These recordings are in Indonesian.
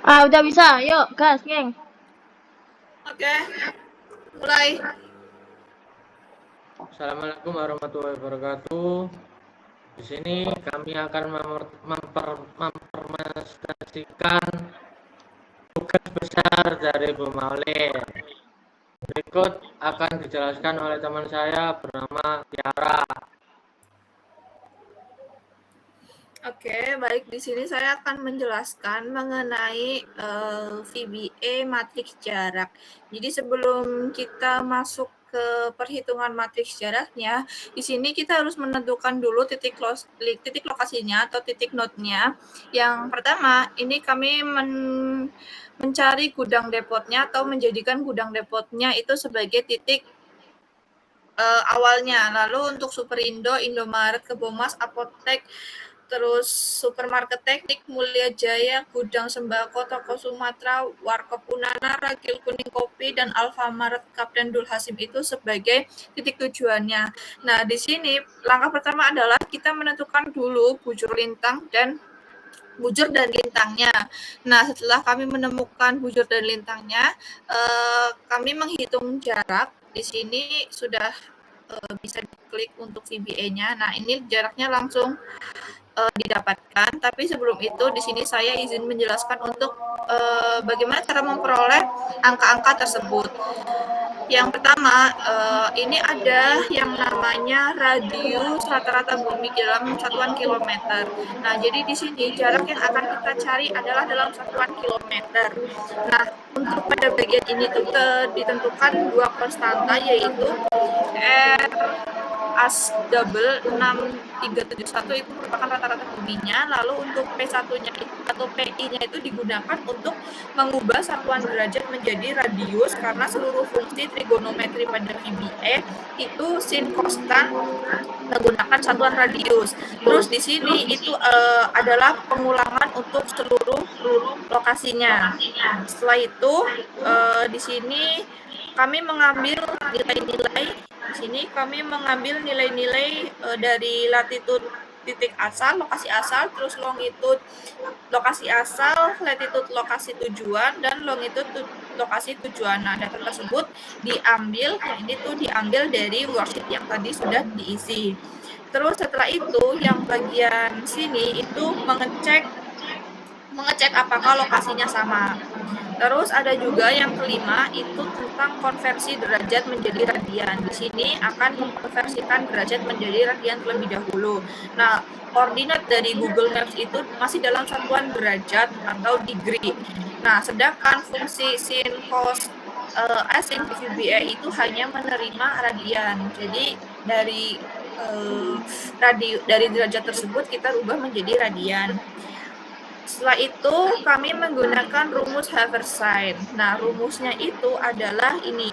Udah bisa. Yuk, gas, geng. Oke, mulai. Assalamualaikum warahmatullahi wabarakatuh. Di sini kami akan mempresentasikan tugas besar dari Bu Maulin. Berikut akan dijelaskan oleh teman saya bernama Tiara. Oke, baik. Di sini saya akan menjelaskan mengenai VBA matriks jarak. Jadi sebelum kita masuk ke perhitungan matriks jaraknya, di sini kita harus menentukan dulu titik lokasinya atau titik node-nya. Yang pertama, ini kami mencari gudang depotnya atau menjadikan gudang depotnya itu sebagai titik awalnya. Lalu untuk Superindo, Indomaret, Kebomas, Apotek, terus Supermarket Teknik, Mulia Jaya, Gudang Sembako, Toko Sumatera, Warkop Unana, Ragil Kuning Kopi, dan Alfamart Kapten Dul Hasim itu sebagai titik tujuannya. Nah, di sini langkah pertama adalah kita menentukan dulu bujur dan lintangnya. Nah, setelah kami menemukan bujur dan lintangnya, kami menghitung jarak. Di sini sudah bisa diklik untuk VBA-nya. Nah, ini jaraknya langsung didapatkan. Tapi sebelum itu, di sini saya izin menjelaskan untuk bagaimana cara memperoleh angka-angka tersebut. Yang pertama, ini ada yang namanya radius rata-rata bumi dalam satuan kilometer. Nah, jadi di sini jarak yang akan kita cari adalah dalam satuan kilometer. Nah, untuk pada bagian ini tuh ditentukan dua konstanta, yaitu R as double 6371 itu merupakan rata-rata buminya. Lalu untuk P1-nya atau PI-nya itu digunakan untuk mengubah satuan derajat menjadi radius, karena seluruh fungsi trigonometri pada VBA itu sin konstan menggunakan satuan radius. Terus di sini itu adalah pengulangan untuk seluruh lokasinya. Setelah itu di sini kami mengambil nilai-nilai. Di sini kami mengambil nilai-nilai dari latitude titik asal, lokasi asal, terus longitude lokasi asal, latitude lokasi tujuan, dan longitude lokasi tujuan. Nah, data tersebut diambil, ini tuh diambil dari worksheet yang tadi sudah diisi. Terus setelah itu yang bagian sini itu mengecek apakah lokasinya sama. Terus ada juga yang kelima itu tentang konversi derajat menjadi radian. Di sini akan mengkonversikan derajat menjadi radian terlebih dahulu. Nah, koordinat dari Google Maps itu masih dalam satuan derajat atau degree. Nah, sedangkan fungsi sin, cos, sin VBA itu hanya menerima radian. Jadi dari derajat tersebut kita rubah menjadi radian. Setelah itu kami menggunakan rumus Haversine. Nah, rumusnya itu adalah ini.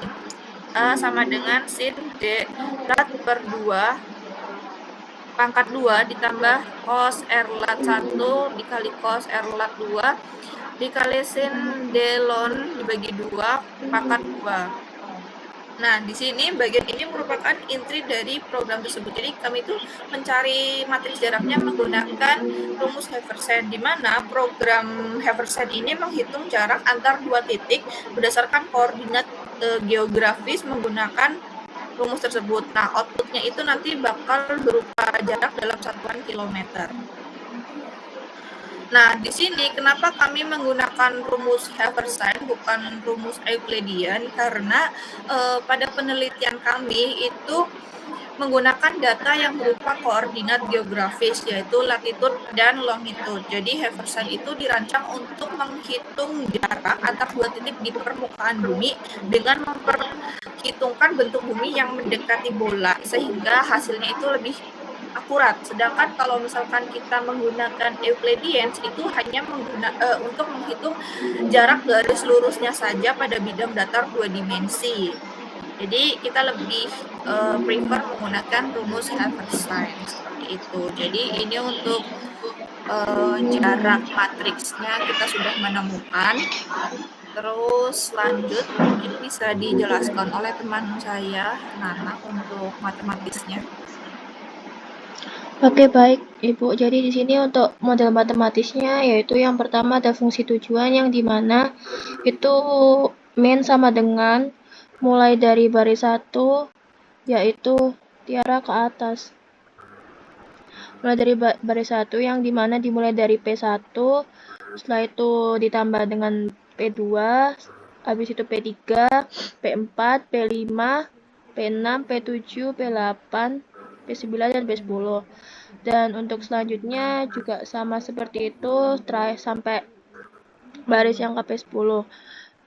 A sama dengan sin D lat per 2 pangkat 2 ditambah cos R lat 1 dikali cos R lat 2 dikali sin D ln dibagi 2 pangkat 2. Nah, di sini bagian ini merupakan intri dari program tersebut. Jadi kami itu mencari matriks jaraknya menggunakan rumus Haversine, di mana program Haversine ini menghitung jarak antar dua titik berdasarkan koordinat geografis menggunakan rumus tersebut. Nah, outputnya itu nanti bakal berupa jarak dalam satuan kilometer. Nah, di sini kenapa kami menggunakan rumus Haversine bukan rumus Euclidean? Karena pada penelitian kami itu menggunakan data yang berupa koordinat geografis, yaitu latitude dan longitude. Jadi Haversine itu dirancang untuk menghitung jarak antar dua titik di permukaan bumi dengan memperhitungkan bentuk bumi yang mendekati bola, sehingga hasilnya itu lebih akurat. Sedangkan kalau misalkan kita menggunakan Euclidean itu hanya untuk menghitung jarak garis lurusnya saja pada bidang datar dua dimensi. Jadi kita lebih prefer menggunakan rumus Haversine seperti itu. Jadi ini untuk jarak matriksnya kita sudah menemukan. Terus lanjut, mungkin bisa dijelaskan oleh teman saya Nana untuk matematisnya. Oke, baik, Ibu. Jadi di sini untuk model matematisnya yaitu yang pertama ada fungsi tujuan yang dimana itu min sama dengan mulai dari baris 1 yaitu tiara ke atas. Mulai dari baris 1 yang dimana dimulai dari P1, setelah itu ditambah dengan P2, habis itu P3, P4, P5, P6, P7, P8, P9, dan P10. Dan untuk selanjutnya juga sama seperti itu terakhir sampai baris yang ke P10.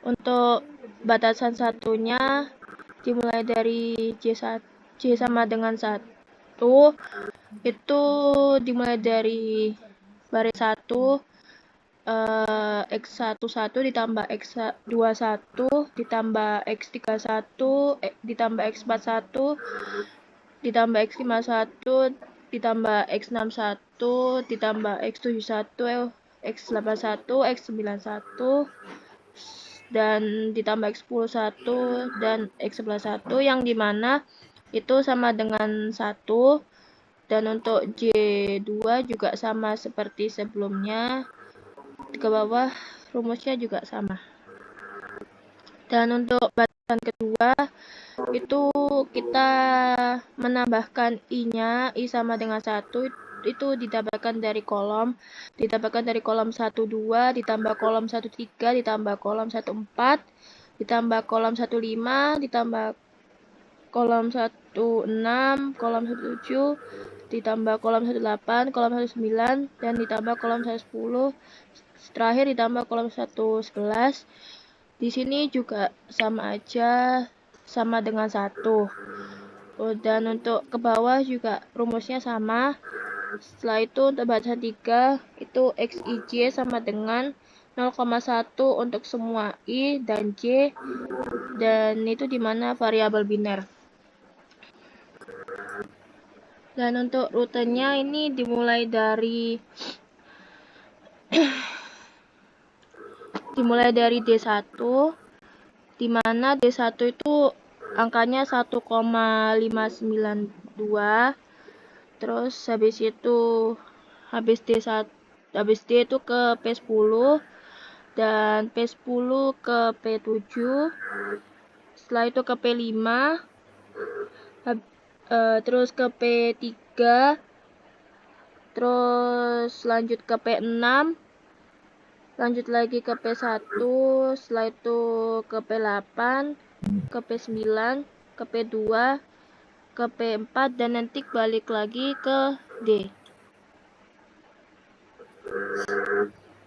Untuk batasan satunya dimulai dari J1, J sama dengan 1 itu dimulai dari baris 1 X11 ditambah X21 ditambah X31 ditambah X41 ditambah X51 ditambah X61 ditambah X71 X81 X91 dan ditambah X11 dan X11 yang dimana itu sama dengan 1. Dan untuk J2 juga sama seperti sebelumnya, ke bawah rumusnya juga sama. Dan untuk batasan kedua itu kita menambahkan I-nya, I sama dengan 1 itu ditambahkan dari kolom 1 2 ditambah kolom 1 3 ditambah kolom 1 4 ditambah kolom 1 5 ditambah kolom 1 6 kolom 1 7 ditambah kolom 1 8 kolom 1 9 dan ditambah kolom 1 10 terakhir ditambah kolom 1 11. Di sini juga sama aja, sama dengan 1. Dan untuk ke bawah juga rumusnya sama. Setelah itu untuk batasan 3 itu XIJ sama dengan 0,1 untuk semua I dan J, dan itu dimana variabel biner. Dan untuk rutenya ini dimulai dari D1, dimana D1 itu angkanya 1,592, terus habis itu habis D itu ke P10 dan P10 ke P7, setelah itu ke P5, terus ke P3, terus lanjut ke P6, lanjut lagi ke P1, setelah itu ke P8, ke P9, ke P2, ke P4, dan nanti balik lagi ke D.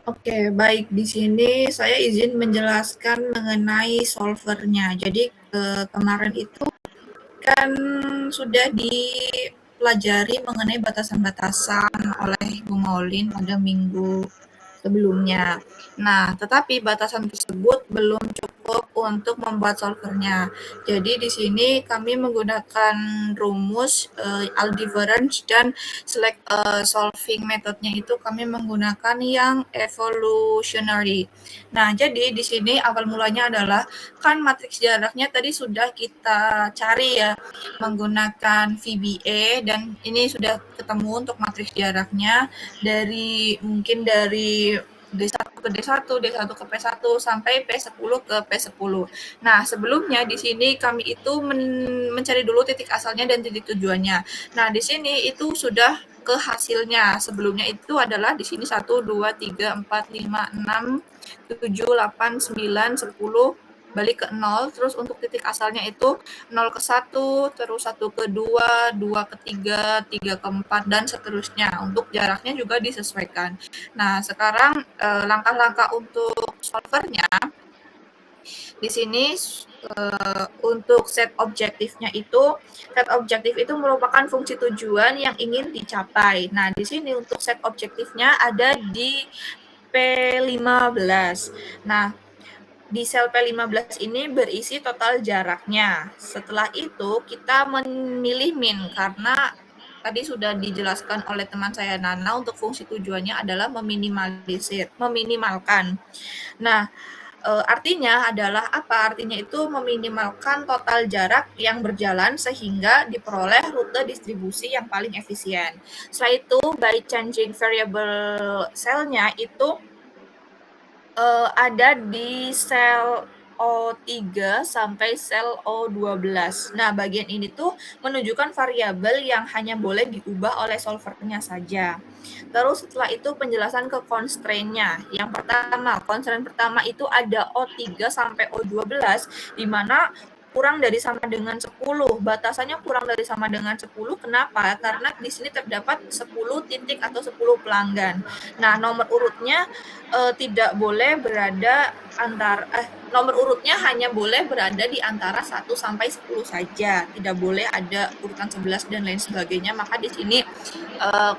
Oke, baik. Di sini saya izin menjelaskan mengenai solvernya. Jadi kemarin itu kan sudah dipelajari mengenai batasan-batasan oleh Bu Maulin pada minggu sebelumnya. Nah, tetapi batasan tersebut belum cukup untuk membuat solvernya. Jadi di sini kami menggunakan rumus Aldebaran dan solving metodenya itu kami menggunakan yang evolutionary. Nah, jadi di sini awal mulanya adalah kan matriks jaraknya tadi sudah kita cari ya menggunakan VBA, dan ini sudah ketemu untuk matriks jaraknya dari D1 ke D1, D1 ke P1 sampai P10 ke P10. Nah, sebelumnya di sini kami itu mencari dulu titik asalnya dan titik tujuannya. Nah, di sini itu sudah ke hasilnya. Sebelumnya itu adalah di sini 1 2 3 4 5 6 7 8 9 10 balik ke 0, terus untuk titik asalnya itu 0 ke 1, terus 1 ke 2, 2 ke 3, 3 ke 4, dan seterusnya. Untuk jaraknya juga disesuaikan. Nah, sekarang langkah-langkah untuk solvernya, di sini untuk set objektifnya itu, set objektif itu merupakan fungsi tujuan yang ingin dicapai. Nah, di sini untuk set objektifnya ada di P15. Nah, di sel P15 ini berisi total jaraknya. Setelah itu kita memilih min, karena tadi sudah dijelaskan oleh teman saya Nana untuk fungsi tujuannya adalah meminimalkan. Nah, Artinya adalah apa? Artinya itu meminimalkan total jarak yang berjalan sehingga diperoleh rute distribusi yang paling efisien. Setelah itu, by changing variable cell-nya itu ada di sel O3 sampai sel O12. Nah, bagian ini tuh menunjukkan variabel yang hanya boleh diubah oleh solvernya saja. Terus setelah itu penjelasan ke constraint-nya. Yang pertama, constraint pertama itu ada O3 sampai O12, di mana kurang dari sama dengan 10. Batasannya kurang dari sama dengan 10. Kenapa? Karena di sini terdapat 10 titik atau 10 pelanggan. Nah, nomor urutnya tidak boleh berada nomor urutnya hanya boleh berada di antara 1 sampai 10 saja. Tidak boleh ada urutan 11 dan lain sebagainya. Maka di sini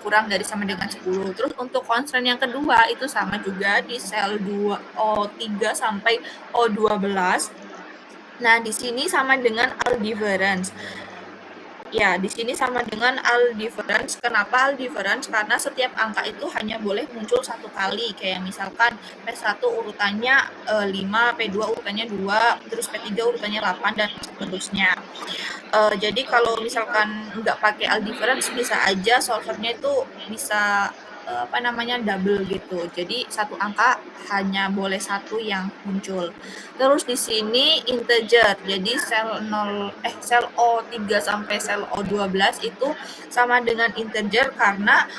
kurang dari sama dengan 10. Terus untuk constraint yang kedua itu sama juga di sel O3 sampai O12. Nah, di sini sama dengan aldifference. Ya, di sini sama dengan aldifference. Kenapa aldifference? Karena setiap angka itu hanya boleh muncul satu kali. Kayak misalkan P1 urutannya 5, P2 urutannya 2, terus P3 urutannya 8, dan seterusnya. Jadi kalau misalkan nggak pakai aldifference, bisa aja solvernya itu bisa double gitu. Jadi satu angka hanya boleh satu yang muncul. Terus di sini integer. Jadi sel O3 sampai sel O12 itu sama dengan integer karena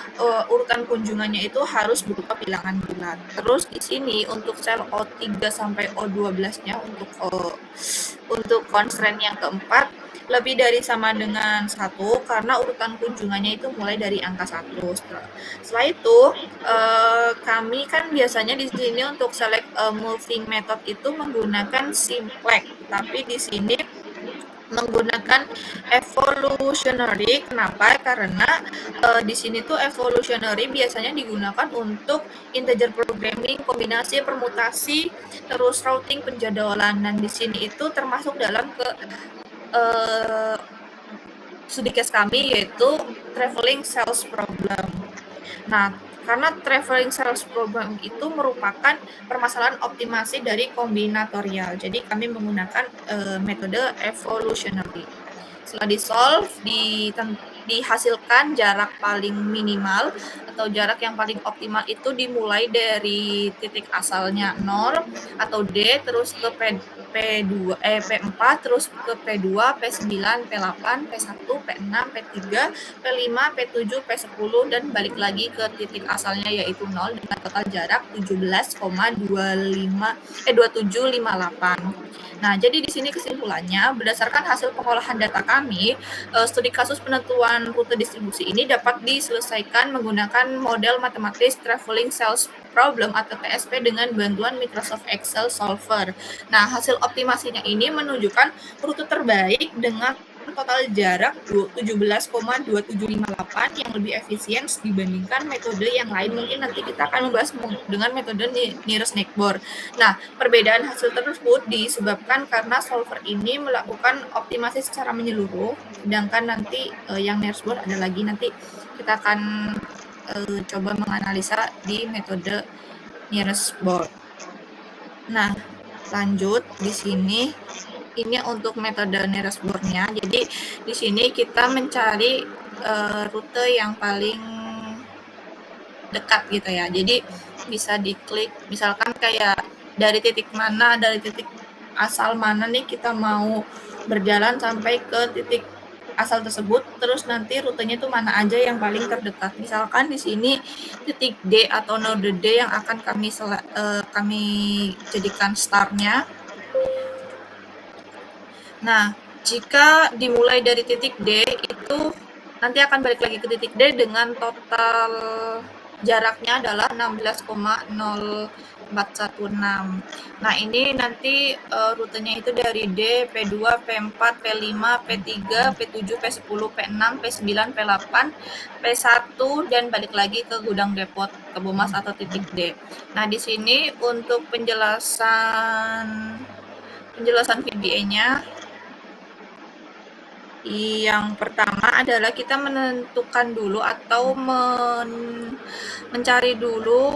urutan kunjungannya itu harus berupa bilangan bulat. Terus di sini untuk sel O3 sampai O12-nya untuk constraint yang keempat lebih dari sama dengan 1 karena urutan kunjungannya itu mulai dari angka 1. Setelah itu kami kan biasanya di sini untuk select moving method itu menggunakan simplex, tapi di sini menggunakan evolutionary. Kenapa? Karena di sini tuh evolutionary biasanya digunakan untuk integer programming, kombinasi, permutasi, terus routing, penjadwalan. Dan di sini itu termasuk dalam studi case kami yaitu traveling cells problem. Nah, karena traveling cells problem itu merupakan permasalahan optimasi dari kombinatorial. Jadi kami menggunakan metode evolutionary. Setelah di-solve, dihasilkan jarak paling minimal atau jarak yang paling optimal itu dimulai dari titik asalnya 0 atau D, terus ke P4, terus ke P2, P9, P8, P1, P6, P3, P5, P7, P10, dan balik lagi ke titik asalnya yaitu 0 dengan total jarak 2758. Nah, jadi di sini kesimpulannya, berdasarkan hasil pengolahan data kami, studi kasus penentuan rute distribusi ini dapat diselesaikan menggunakan model matematis Traveling Cells Problem atau TSP dengan bantuan Microsoft Excel Solver. Nah, hasil optimasinya ini menunjukkan rute terbaik dengan total jarak 17,2758 yang lebih efisien dibandingkan metode yang lain. Mungkin nanti kita akan membahas dengan metode nearest neighbor. Nah, perbedaan hasil tersebut disebabkan karena solver ini melakukan optimasi secara menyeluruh, sedangkan nanti yang nearest neighbor ada lagi, nanti kita akan coba menganalisa di metode nearest neighbor. Nah, lanjut di sini. Ini untuk metode nearest neighbor-nya. Jadi di sini kita mencari rute yang paling dekat gitu ya. Jadi bisa diklik, misalkan kayak dari titik mana, dari titik asal mana nih kita mau berjalan sampai ke titik asal tersebut, terus nanti rutenya itu mana aja yang paling terdekat. Misalkan di sini titik D atau node D yang akan kami jadikan start-nya. Nah, jika dimulai dari titik D itu nanti akan balik lagi ke titik D dengan total jaraknya adalah 16,0416. Nah, ini nanti rutenya itu dari D, P2, P4, P5, P3, P7, P10, P6, P9, P8, P1, dan balik lagi ke gudang depot Kebomas atau titik D. Nah, di sini untuk penjelasan VBA-nya, yang pertama adalah kita menentukan dulu atau mencari dulu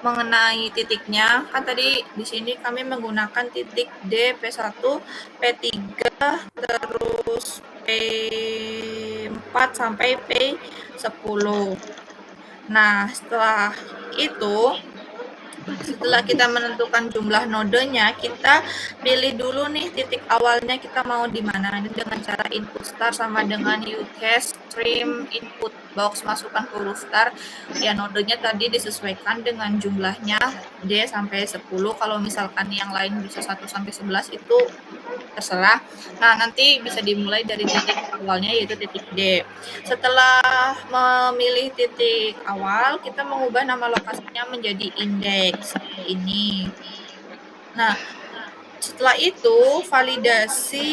mengenai titiknya, kan tadi di sini kami menggunakan titik D, P1, P3, terus P4 sampai P10. Nah, setelah kita menentukan jumlah nodenya, kita pilih dulu nih titik awalnya kita mau di mana. Ini dengan cara input star sama dengan ucache stream input box, masukkan huruf star. Ya, nodenya tadi disesuaikan dengan jumlahnya D sampai 10. Kalau misalkan yang lain bisa 1 sampai 11 itu terserah. Nah, nanti bisa dimulai dari titik awalnya yaitu titik D. Setelah memilih titik awal, kita mengubah nama lokasinya menjadi indeks ini. Nah, setelah itu validasi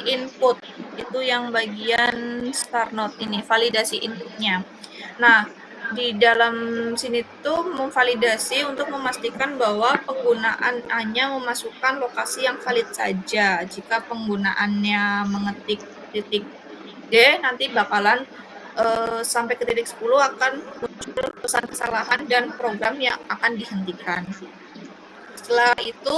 input itu yang bagian start node ini, validasi inputnya. Nah, di dalam sini tuh memvalidasi untuk memastikan bahwa penggunaan hanya memasukkan lokasi yang valid saja. Jika penggunaannya mengetik titik D, nanti bakalan sampai ke titik 10 akan muncul pesan kesalahan dan program yang akan dihentikan. Setelah itu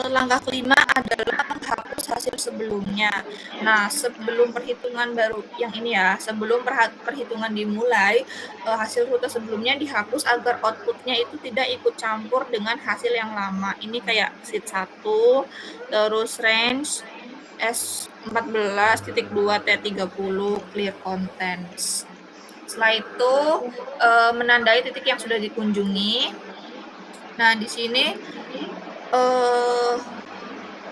langkah kelima adalah menghapus hasil sebelumnya. Nah, sebelum perhitungan baru yang ini ya, sebelum perhitungan dimulai, hasil rute sebelumnya dihapus agar outputnya itu tidak ikut campur dengan hasil yang lama. Ini kayak sheet 1, terus range S14.2 T30 clear contents. Setelah itu menandai titik yang sudah dikunjungi. Nah, di sini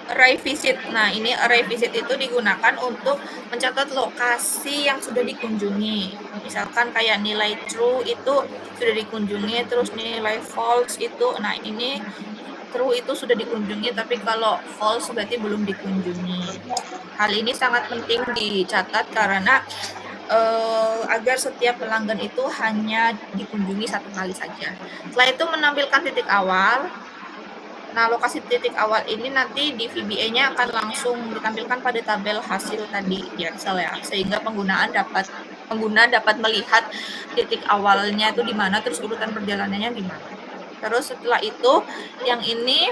array visit. Nah, ini array visit itu digunakan untuk mencatat lokasi yang sudah dikunjungi. Misalkan kayak nilai true itu sudah dikunjungi, terus nilai false itu, nah ini true itu sudah dikunjungi, tapi kalau false berarti belum dikunjungi. Hal ini sangat penting dicatat karena agar setiap pelanggan itu hanya dikunjungi satu kali saja. Setelah itu menampilkan titik awal. Nah, lokasi titik awal ini nanti di VBA-nya akan langsung ditampilkan pada tabel hasil tadi di Excel ya, sehingga pengguna dapat melihat titik awalnya itu di mana, terus urutan perjalanannya di mana. Terus setelah itu, yang ini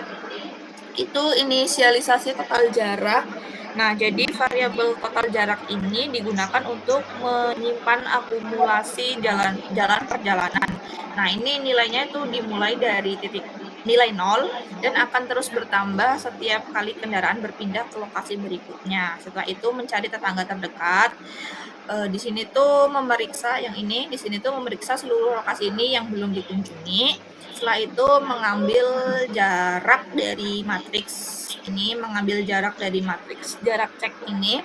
itu inisialisasi total jarak. Nah, jadi variabel total jarak ini digunakan untuk menyimpan akumulasi jalan perjalanan. Nah, ini nilainya itu dimulai dari titik nilai 0 dan akan terus bertambah setiap kali kendaraan berpindah ke lokasi berikutnya. Setelah itu mencari tetangga terdekat. Di sini tuh memeriksa yang ini, di sini tuh memeriksa seluruh lokasi ini yang belum dikunjungi. Setelah itu mengambil jarak dari matriks ini, jarak cek ini,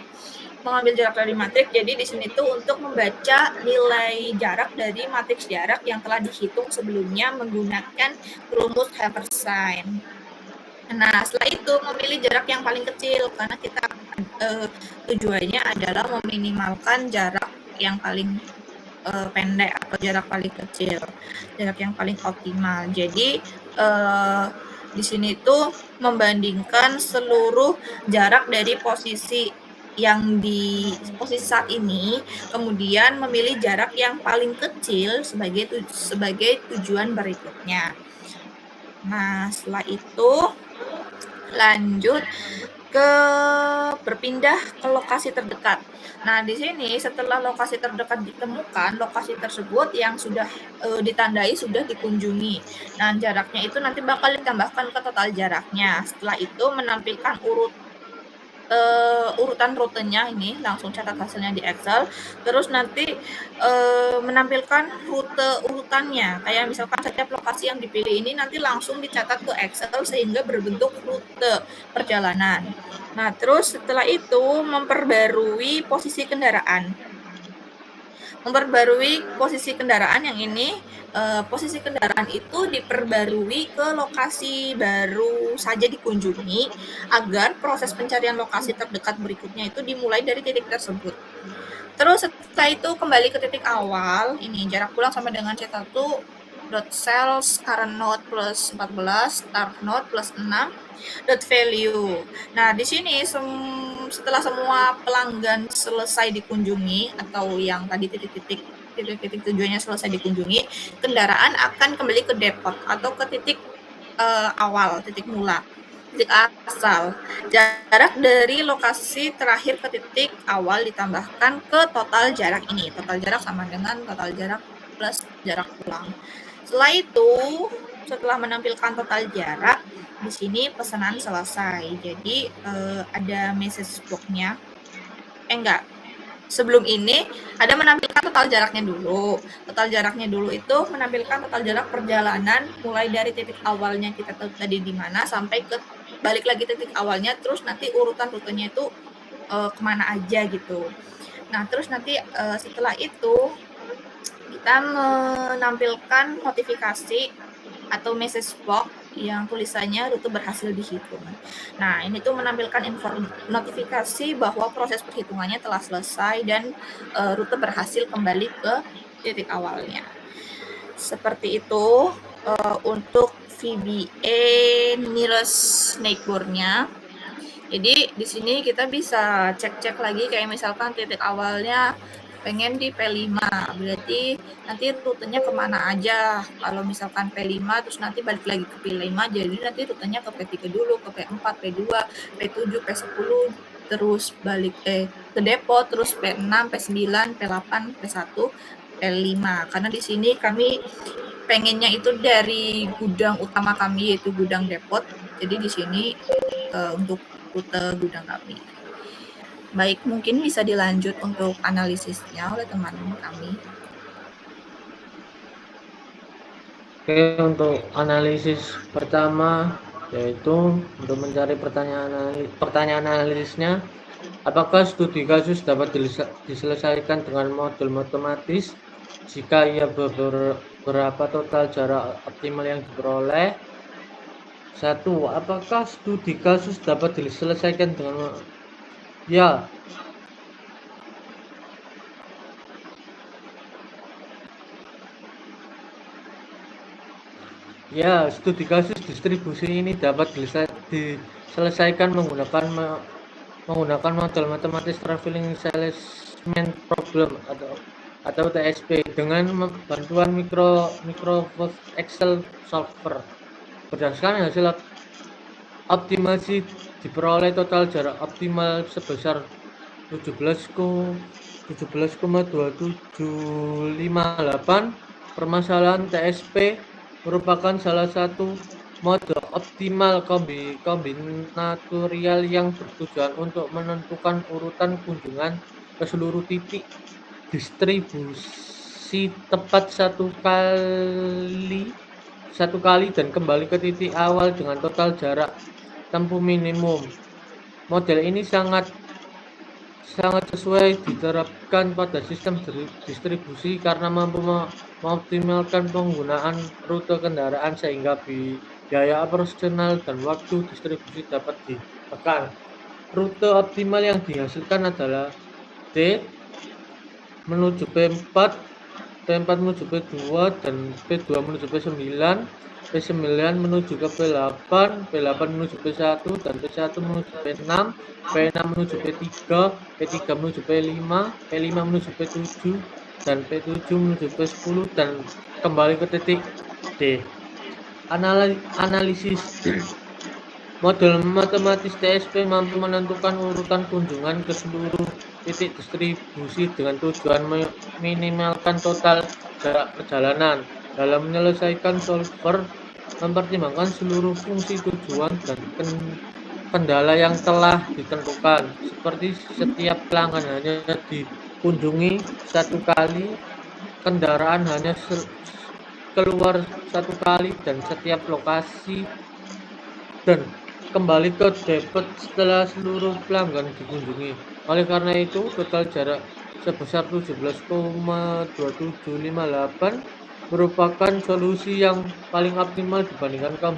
mengambil jarak dari matriks. Jadi di sini tuh untuk membaca nilai jarak dari matriks jarak yang telah dihitung sebelumnya menggunakan rumus Haversine. Nah, setelah itu memilih jarak yang paling kecil karena kita tujuannya adalah meminimalkan jarak yang paling pendek atau jarak paling kecil, jarak yang paling optimal. Jadi di sini tuh membandingkan seluruh jarak dari posisi yang di posisi saat ini, kemudian memilih jarak yang paling kecil sebagai tujuan berikutnya. Nah, setelah itu lanjut ke berpindah ke lokasi terdekat. Nah, di sini setelah lokasi terdekat ditemukan, lokasi tersebut yang sudah ditandai sudah dikunjungi. Nah, jaraknya itu nanti bakal ditambahkan ke total jaraknya. Setelah itu menampilkan urutan rutenya, ini langsung catat hasilnya di Excel. Terus nanti menampilkan rute urutannya, kayak misalkan setiap lokasi yang dipilih ini nanti langsung dicatat ke Excel sehingga berbentuk rute perjalanan. Nah, terus setelah itu memperbarui posisi kendaraan. Yang ini, posisi kendaraan itu diperbarui ke lokasi baru saja dikunjungi agar proses pencarian lokasi terdekat berikutnya itu dimulai dari titik tersebut. Terus setelah itu kembali ke titik awal, ini jarak pulang sama dengan C1 dot cells current node plus 14, start node plus 6, dot value. Nah, di sini setelah semua pelanggan selesai dikunjungi atau yang tadi titik-titik titik-titik tujuannya selesai dikunjungi, kendaraan akan kembali ke depot atau ke titik awal, titik mula, titik asal. Jarak dari lokasi terakhir ke titik awal ditambahkan ke total jarak ini. Total jarak sama dengan total jarak plus jarak pulang. Setelah itu, setelah menampilkan total jarak, di sini pesanan selesai. Jadi ada message box-nya. Sebelum ini ada menampilkan total jaraknya dulu. Total jaraknya dulu itu menampilkan total jarak perjalanan mulai dari titik awalnya kita tadi di mana sampai ke balik lagi titik awalnya, terus nanti urutan rutenya itu kemana aja gitu. Nah, terus nanti setelah itu kita menampilkan notifikasi atau message box yang tulisannya rute berhasil dihitung. Nah, ini tuh menampilkan notifikasi bahwa proses perhitungannya telah selesai dan rute berhasil kembali ke titik awalnya. Seperti itu untuk VBA nearest neighbor-nya. Jadi di sini kita bisa cek-cek lagi kayak misalkan titik awalnya pengen di P5, berarti nanti rutenya kemana aja. Kalau misalkan P5 terus nanti balik lagi ke P5, jadi nanti rutenya ke P3 dulu, ke P4, P2, P7, P10, terus balik ke depot, terus P6, P9, P8, P1, P5. Karena di sini kami pengennya itu dari gudang utama kami yaitu gudang depot. Jadi di sini untuk rute gudang kami. Baik, mungkin bisa dilanjut untuk analisisnya oleh teman kami. Oke, untuk analisis pertama yaitu untuk mencari pertanyaan analisisnya, apakah studi kasus dapat diselesaikan dengan model matematis? Jika iya, berapa total jarak optimal yang diperoleh? 1. Apakah studi kasus dapat diselesaikan dengan ya? Ya, studi kasus distribusi ini dapat diselesaikan menggunakan model matematis traveling salesman problem atau TSP dengan bantuan Microsoft Excel solver. Berdasarkan hasil optimasi diperoleh total jarak optimal sebesar 17,2758. Permasalahan TSP merupakan salah satu mode optimal kombinatorial yang bertujuan untuk menentukan urutan kunjungan ke seluruh titik distribusi tepat satu kali dan kembali ke titik awal dengan total jarak tempuh minimum. Model ini sangat sesuai diterapkan pada sistem distribusi karena mampu mengoptimalkan penggunaan rute kendaraan sehingga biaya operasional dan waktu distribusi dapat ditekan. Rute optimal yang dihasilkan adalah D menuju P4, P4 menuju P2, dan P2 menuju P9, P9 menuju ke P8, P8 menuju P1, dan P1 menuju P6, P6 menuju P3, P3 menuju P5, P5 menuju P7, dan P7 menuju P10, dan kembali ke titik D. Analisis model matematis TSP mampu menentukan urutan kunjungan ke seluruh titik distribusi dengan tujuan meminimalkan total jarak perjalanan. Dalam menyelesaikan, solver mempertimbangkan seluruh fungsi tujuan dan kendala yang telah ditentukan, seperti setiap pelanggan hanya dikunjungi satu kali, kendaraan hanya keluar satu kali, dan setiap lokasi dan kembali ke depot setelah seluruh pelanggan dikunjungi. Oleh karena itu, total jarak sebesar 17,2758 merupakan solusi yang paling optimal dibandingkan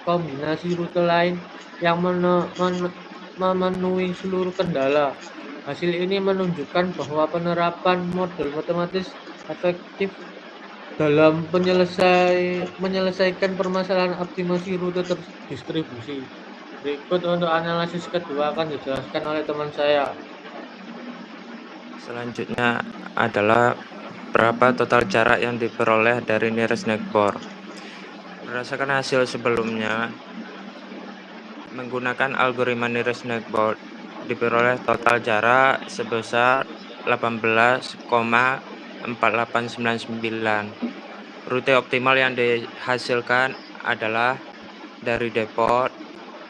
kombinasi rute lain yang memenuhi seluruh kendala. Hasil ini menunjukkan bahwa penerapan model matematis efektif dalam menyelesaikan permasalahan optimasi rute terdistribusi. Berikut untuk analisis kedua akan dijelaskan oleh teman saya. Selanjutnya adalah berapa total jarak yang diperoleh dari nearest neighbor. Berdasarkan hasil sebelumnya, menggunakan algoritma nearest neighbor diperoleh total jarak sebesar 18,4899. Rute optimal yang dihasilkan adalah dari depot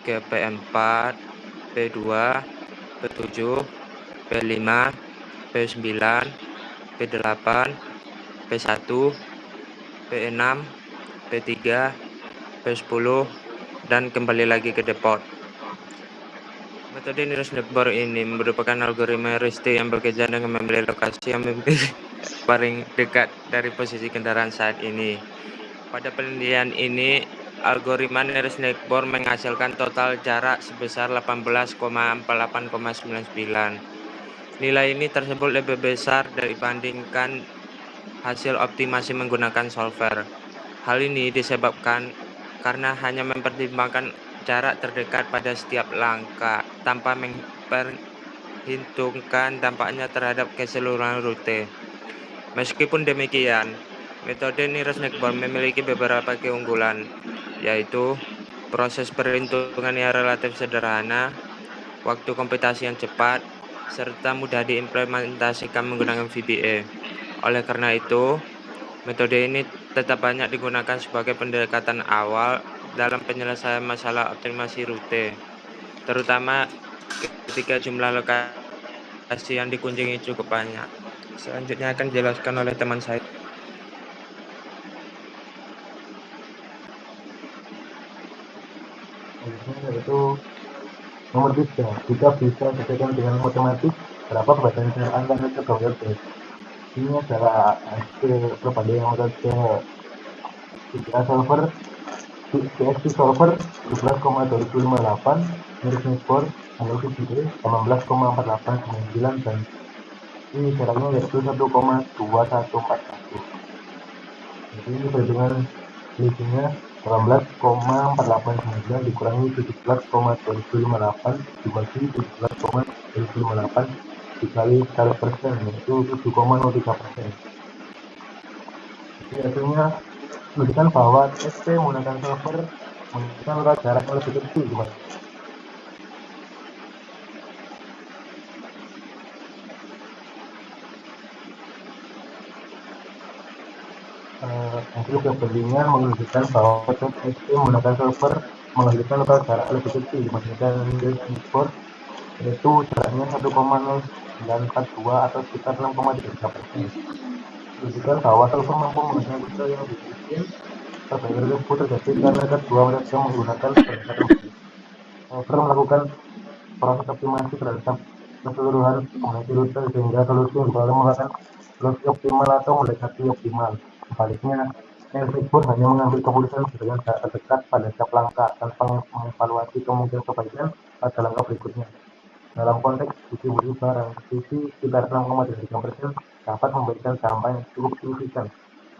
ke P4, P2, P7, P5, P9, P8, P1, P6, P3, P10, dan kembali lagi ke depot. Metode nearest neighbor ini merupakan algoritma heuristik yang bekerja dengan memilih lokasi yang paling dekat dari posisi kendaraan saat ini. Pada penelitian ini, algoritma nearest neighbor menghasilkan total jarak sebesar 18,4899. Nilai ini tersebut lebih besar dibandingkan hasil optimasi menggunakan solver. Hal ini disebabkan karena hanya mempertimbangkan jarak terdekat pada setiap langkah tanpa memperhitungkan dampaknya terhadap keseluruhan rute. Meskipun demikian, metode nearest neighbor memiliki beberapa keunggulan, yaitu proses perhitungan yang relatif sederhana, waktu komputasi yang cepat, serta mudah diimplementasikan menggunakan VBA. Oleh karena itu, metode ini tetap banyak digunakan sebagai pendekatan awal dalam penyelesaian masalah optimasi rute, terutama ketika jumlah lokasi yang dikunjungi cukup banyak. Selanjutnya akan dijelaskan oleh teman saya. Selanjutnya yaitu nomor 3, kita bisa sesuaikan dengan matematis berapa perbandingan jarak antara kedua website. Ini adalah hasil perbandingan metode solver CSP solver 17,2058, nearest neighbor atau VBA 18,4899, dan ini jaraknya yaitu 1,2141. Jadi ini perhitungan selisihnya 18,489 dikurangi 17,2058 dibagi 17,2058 dikali 100%, yaitu 7,03%. Jadi hasilnya menunjukkan bahwa TSP menggunakan solver menggunakan total jarak yang lebih kecil hasil perbandingan menunjukkan bahwa TSP menggunakan solver menghasilkan total jarak lebih kecil dibandingkan nearest neighbor, yaitu jaraknya 1,942 atau sekitar 6,33%. Menunjukkan bahwa solver mampu menghasilkan rute yang lebih efisien. Perbandingan tersebut terjadi karena kedua mereka menggunakan berdasarkan solver melakukan proses optimasi terhadap keseluruhan kombinasi rute sehingga solusi yang diperoleh merupakan solusi optimal atau mendekati optimal. Sebaliknya, nearest neighbor hanya mengambil keputusan berdasarkan jarak terdekat pada setiap langkah tanpa mengevaluasi kemungkinan kebaikan pada langkah berikutnya. Dalam konteks distribusi barang, sisi sekitar 6,3% dapat memberikan dampak yang cukup signifikan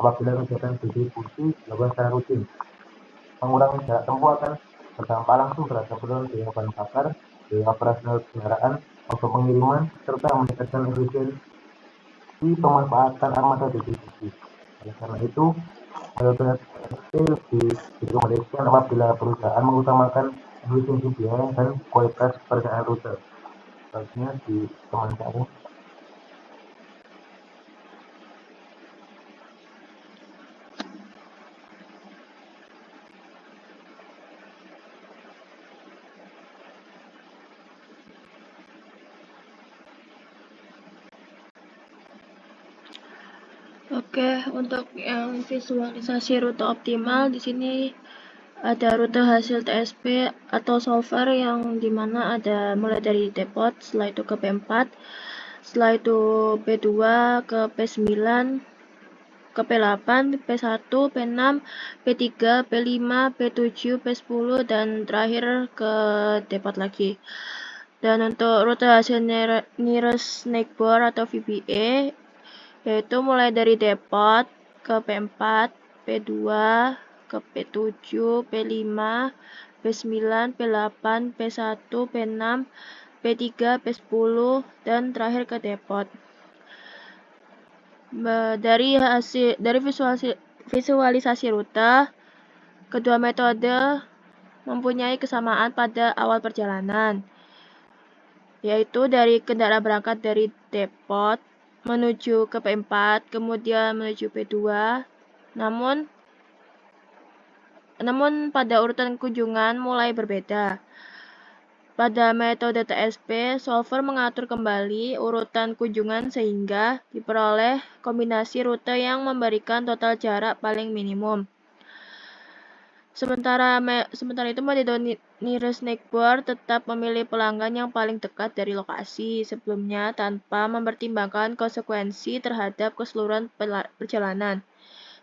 apabila kegiatan distribusi dilakukan secara rutin. Pengurangan jarak tempuh akan berdampak langsung terhadap penurunan biaya bahan bakar, biaya operasional kendaraan, waktu pengiriman, serta meningkatkan efisiensi pemanfaatan armada distribusi. Oleh karena itu, metode TSP direkomendasikan apabila perusahaan mengutamakan efisiensi biaya dan kualitas perencanaan rute. Selanjutnya di teman saya. Oke, untuk yang visualisasi rute optimal di sini ada rute hasil TSP atau solver yang dimana ada mulai dari depot, setelah itu ke P4, setelah itu P2 ke P9, ke P8, P1, P6, P3, P5, P7, P10, dan terakhir ke depot lagi. Dan untuk rute hasil nearest neighbor atau VBA yaitu mulai dari depot ke P4, P2, ke P7, P5, P9, P8, P1, P6, P3, P10, dan terakhir ke depot. Dari visualisasi rute, kedua metode mempunyai kesamaan pada awal perjalanan, yaitu dari kendaraan berangkat dari depot menuju ke P4, kemudian menuju P2. Namun pada urutan kunjungan mulai berbeda. Pada metode TSP, solver mengatur kembali urutan kunjungan sehingga diperoleh kombinasi rute yang memberikan total jarak paling minimum. Sementara itu, metode nearest neighbor tetap memilih pelanggan yang paling dekat dari lokasi sebelumnya tanpa mempertimbangkan konsekuensi terhadap keseluruhan perjalanan.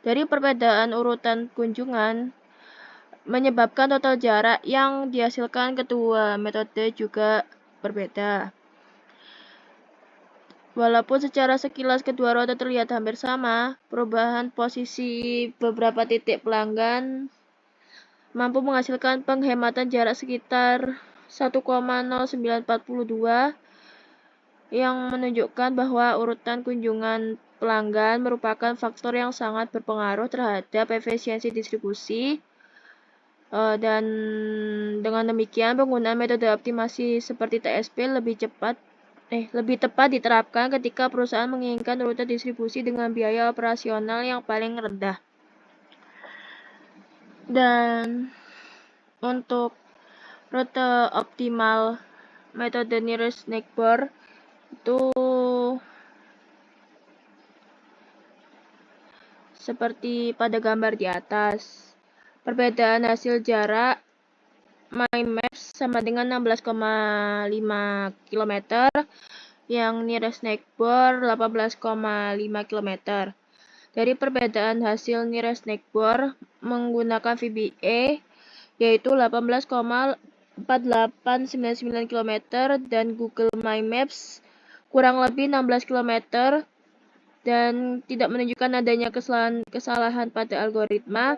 Dari perbedaan urutan kunjungan menyebabkan total jarak yang dihasilkan kedua metode juga berbeda. Walaupun secara sekilas kedua rute terlihat hampir sama, perubahan posisi beberapa titik pelanggan mampu menghasilkan penghematan jarak sekitar 1,0942 yang menunjukkan bahwa urutan kunjungan pelanggan merupakan faktor yang sangat berpengaruh terhadap efisiensi distribusi. Dan dengan demikian penggunaan metode optimasi seperti TSP lebih tepat diterapkan ketika perusahaan menginginkan rute distribusi dengan biaya operasional yang paling rendah. Dan untuk rute optimal metode nearest neighbor itu seperti pada gambar di atas. Perbedaan hasil jarak MyMaps sama dengan 16,5 km, yang nearest neighbor 18,5 km. Dari perbedaan hasil nearest neighbor menggunakan VBA yaitu 18,4899 km dan Google My Maps kurang lebih 16 km dan tidak menunjukkan adanya kesalahan pada algoritma.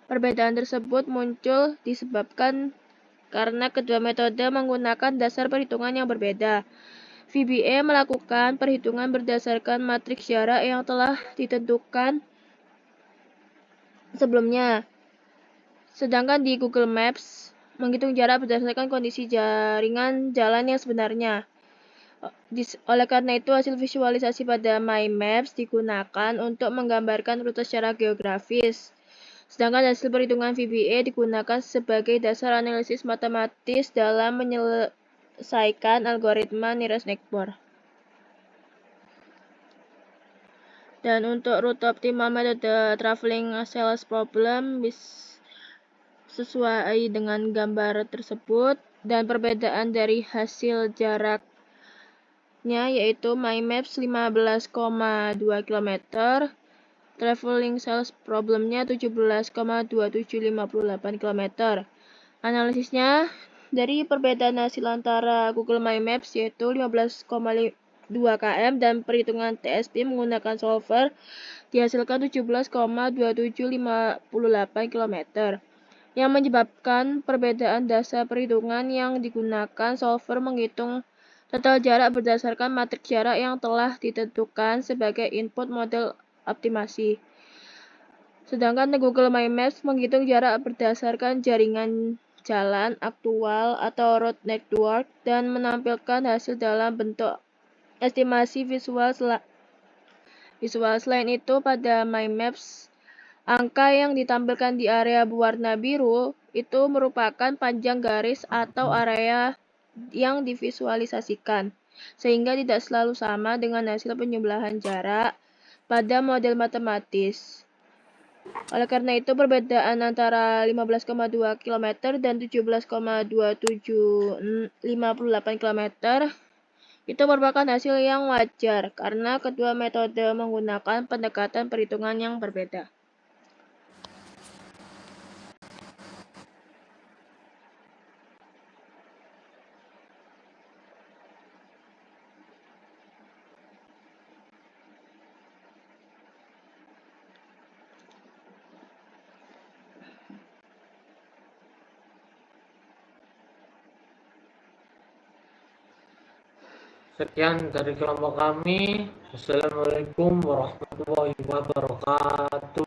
Perbedaan tersebut muncul disebabkan karena kedua metode menggunakan dasar perhitungan yang berbeda. VBA melakukan perhitungan berdasarkan matriks jarak yang telah ditentukan sebelumnya. Sedangkan di Google Maps menghitung jarak berdasarkan kondisi jaringan jalan yang sebenarnya. Oleh karena itu, hasil visualisasi pada My Maps digunakan untuk menggambarkan rute secara geografis. Sedangkan hasil perhitungan VBA digunakan sebagai dasar analisis matematis dalam menyelesaikan algoritma nearest neighbor. Dan untuk rute optimal metode traveling sales problem sesuai dengan gambar tersebut, dan perbedaan dari hasil jaraknya yaitu My Maps 15,2 km, traveling sales problemnya 17,2758 km. Analisisnya dari perbedaan hasil antara Google My Maps yaitu 15,2 km dan perhitungan TSP menggunakan solver dihasilkan 17,2758 km. Yang menyebabkan perbedaan dasar perhitungan yang digunakan solver menghitung total jarak berdasarkan matriks jarak yang telah ditentukan sebagai input model optimasi. Sedangkan Google My Maps menghitung jarak berdasarkan jaringan jalan aktual atau road network dan menampilkan hasil dalam bentuk estimasi visual. Selain itu, pada My Maps, angka yang ditampilkan di area berwarna biru itu merupakan panjang garis atau area yang divisualisasikan, sehingga tidak selalu sama dengan hasil penjumlahan jarak pada model matematis. Oleh karena itu, perbedaan antara 15,2 km dan 17,2758 km itu merupakan hasil yang wajar karena kedua metode menggunakan pendekatan perhitungan yang berbeda. Sekian dari kelompok kami. Wassalamualaikum warahmatullahi wabarakatuh.